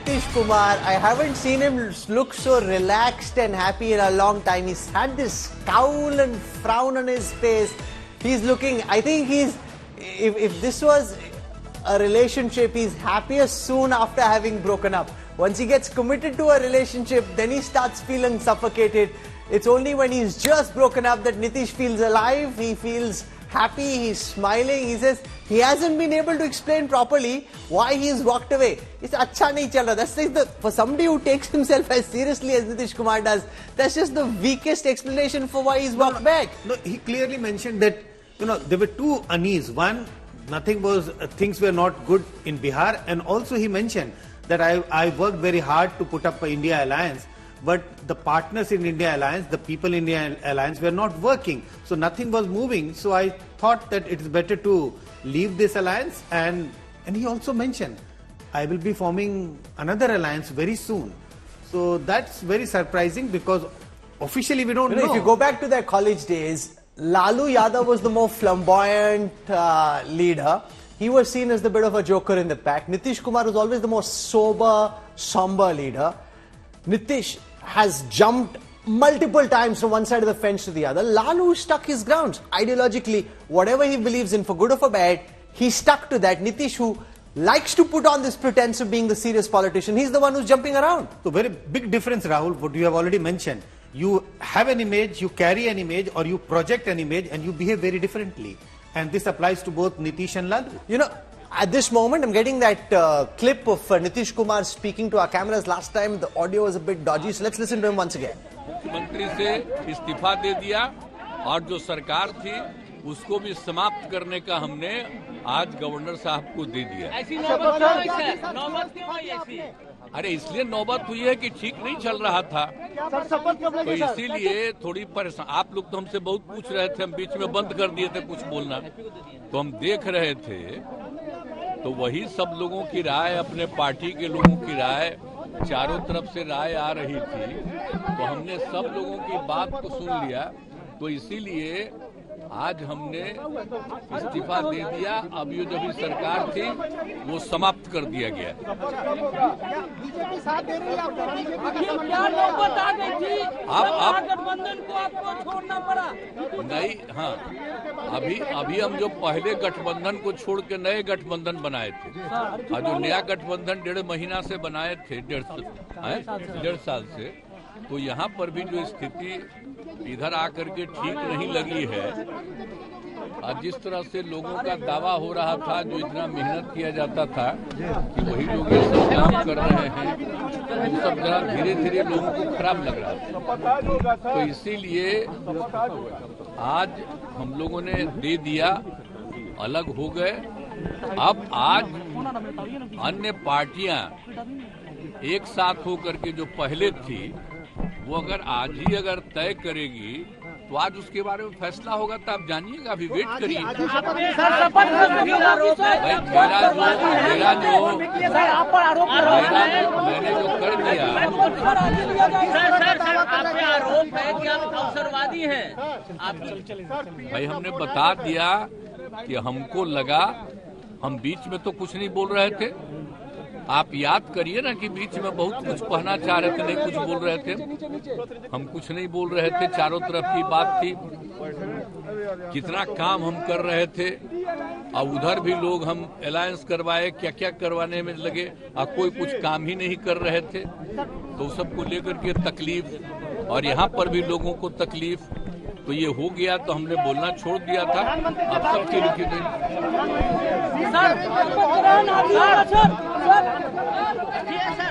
Nitish Kumar. I haven't seen him look so relaxed and happy in a long time. He's had this scowl and frown on his face. He's looking, I think if this was a relationship, he's happiest soon after having broken up. Once he gets committed to a relationship, then he starts feeling suffocated. It's only when he's just broken up that Nitish feels alive, he feels happy, he's smiling. He says he hasn't been able to explain properly why he's walked away. It's acha nahi chal raha. That's like for somebody who takes himself as seriously as Nitish Kumar does, that's just the weakest explanation for why he's walked back. No, he clearly mentioned that, there were two unease. One, things were not good in Bihar, and also he mentioned that I worked very hard to put up an India alliance, but the partners in India alliance, the people in India alliance were not working. So nothing was moving. So I thought that it's better to leave this alliance. And he also mentioned, I will be forming another alliance very soon. So that's very surprising because officially we don't know. If you go back to their college days, Lalu Yadav was the more flamboyant leader. He was seen as the bit of a joker in the pack. Nitish Kumar was always the more sober, somber leader. Nitish has jumped multiple times from one side of the fence to the other. Lalu stuck his grounds. Ideologically, whatever he believes in, for good or for bad, he stuck to that. Nitish, who likes to put on this pretense of being the serious politician, he's the one who's jumping around. So very big difference, Rahul, what you have already mentioned. You have an image, you carry an image, or you project an image, and you behave very differently. And this applies to both Nitish and Lalu. At this moment, I'm getting that clip of Nitish Kumar speaking to our cameras. Last time, the audio was a bit dodgy, so let's listen to him once again. मुख्यमंत्री से इस्तीफा दे दिया और जो सरकार थी उसको भी समाप्त करने का हमने आज गवर्नर साहब को दे दिया। अरे इसलिए नौबत हुई है कि ठीक नहीं चल रहा था, तो इसीलिए थोड़ी परेशान। आप लोग तो हमसे बहुत पूछ रहे थे, हम बीच में बंद कर दिए थे कुछ बोलना, तो हम देख रहे थे। तो वही सब लोगों की राय, अपने पार्टी के लोगों की राय, चारों तरफ से राय आ रही थी, तो हमने सब लोगों की बात को सुन लिया। तो इसीलिए आज हमने इस्तीफा दे दिया। अब ये जो भी सरकार थी वो समाप्त कर दिया गया। बीजेपी साथ दे रही है आप गठबंधन को आपको छोड़ना पड़ा नहीं। हाँ, अभी हम जो पहले गठबंधन को छोड़ के नए गठबंधन बनाए थे, और जो नया गठबंधन 1.5 महीना से बनाए थे, 1.5 साल से, तो यहाँ पर भी जो स्थिति इधर आकर के ठीक नहीं लगी है, और जिस तरह से लोगों का दावा हो रहा था, जो इतना मेहनत किया जाता था कि वही लोग ये सब काम कर रहे हैं, वो सब जरा धीरे धीरे लोगों को खराब लग रहा था। तो इसीलिए आज हम लोगों ने दे दिया, अलग हो गए। अब आज अन्य पार्टियां एक साथ होकर के जो पहले थी, वो अगर आज ही तय करेगी तो आज उसके बारे में फैसला होगा, तो आप जानिएगा। अभी वेट करिए। मैंने जो कर दिया, आरोप है कि आप अवसरवादी हैं। भाई हमने बता दिया कि हमको लगा, हम बीच में तो कुछ नहीं बोल रहे थे। आप याद करिए ना कि बीच में बहुत कुछ कहना चाह रहे थे, नहीं कुछ बोल रहे थे। हम कुछ नहीं बोल रहे थे, चारों तरफ की बात थी, कितना काम हम कर रहे थे। और उधर भी लोग हम अलायंस करवाए, क्या क्या करवाने में लगे, और कोई कुछ काम ही नहीं कर रहे थे। तो सबको लेकर के तकलीफ, और यहाँ पर भी लोगों को तकलीफ, तो ये हो गया, तो हमने बोलना छोड़ दिया था। आप सबकी रुकी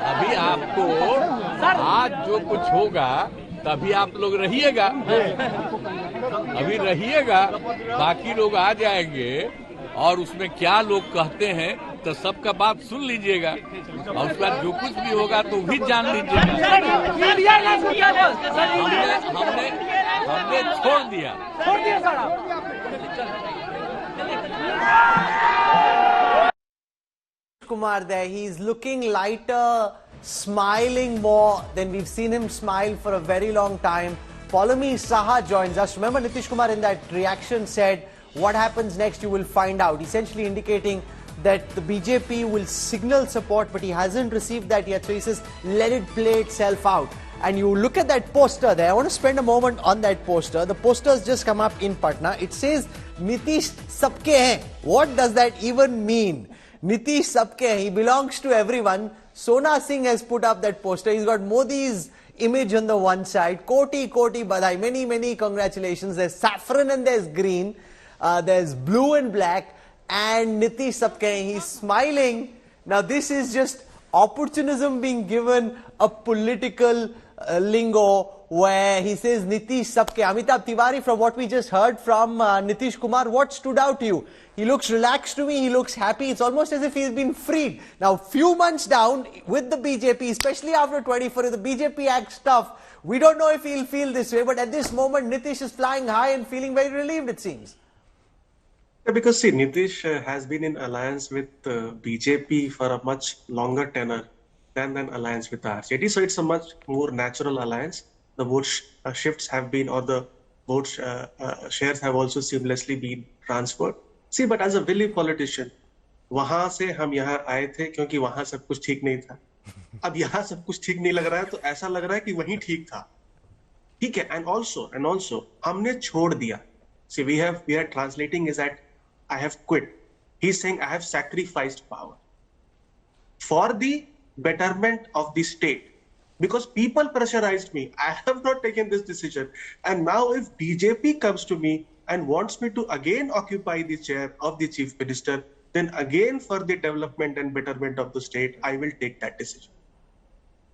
अभी आपको आज जो कुछ होगा तभी आप लोग रहिएगा, अभी रहिएगा, बाकी लोग आ जाएंगे और उसमें क्या लोग कहते हैं तो सबका बात सुन लीजिएगा, और उसके बाद जो कुछ भी होगा तो भी जान लीजिएगा। हमने छोड़ दिया। Kumar there, he's looking lighter, smiling more than we've seen him smile for a very long time. Poulomi Saha joins us. Remember, Nitish Kumar in that reaction said, what happens next you will find out, essentially indicating that the BJP will signal support, but he hasn't received that yet. So he says, let it play itself out. And you look at that poster there. I want to spend a moment on that poster. The poster has just come up in Patna. It says, Nitish sabke hain. What does that even mean? Nitish sabke hain. He belongs to everyone. Sona Singh has put up that poster. He's got Modi's image on the one side. Koti badhai. Many congratulations. There's saffron and there's green. There's blue and black. And Nitish sabke hain. He's smiling. Now this is just opportunism being given a political lingo where he says Nitish sabke. Amitabh Tiwari, from what we just heard from Nitish Kumar, what stood out to you? He looks relaxed to me, he looks happy, it's almost as if he's been freed. Now, few months down with the BJP, especially after 24, if the BJP acts tough, we don't know if he'll feel this way, but at this moment, Nitish is flying high and feeling very relieved, it seems. Yeah, because see, Nitish has been in alliance with BJP for a much longer tenure than an alliance with the RJD. So it's a much more natural alliance. The vote shifts have been, or the vote shares have also seamlessly been transferred. See, but as a willing politician, वहां से हम यहाँ आए थे क्योंकि वहां सब कुछ ठीक नहीं था. अब यहाँ सब कुछ ठीक नहीं लग रहा है तो ऐसा लग रहा है कि वहीं ठीक था. ठीक है. And also, हमने छोड़ दिया. See, we are translating is that I have quit. He's saying I have sacrificed power for the betterment of the state. Because people pressurized me. I have not taken this decision. And now if BJP comes to me and wants me to again occupy the chair of the chief minister, then again for the development and betterment of the state, I will take that decision.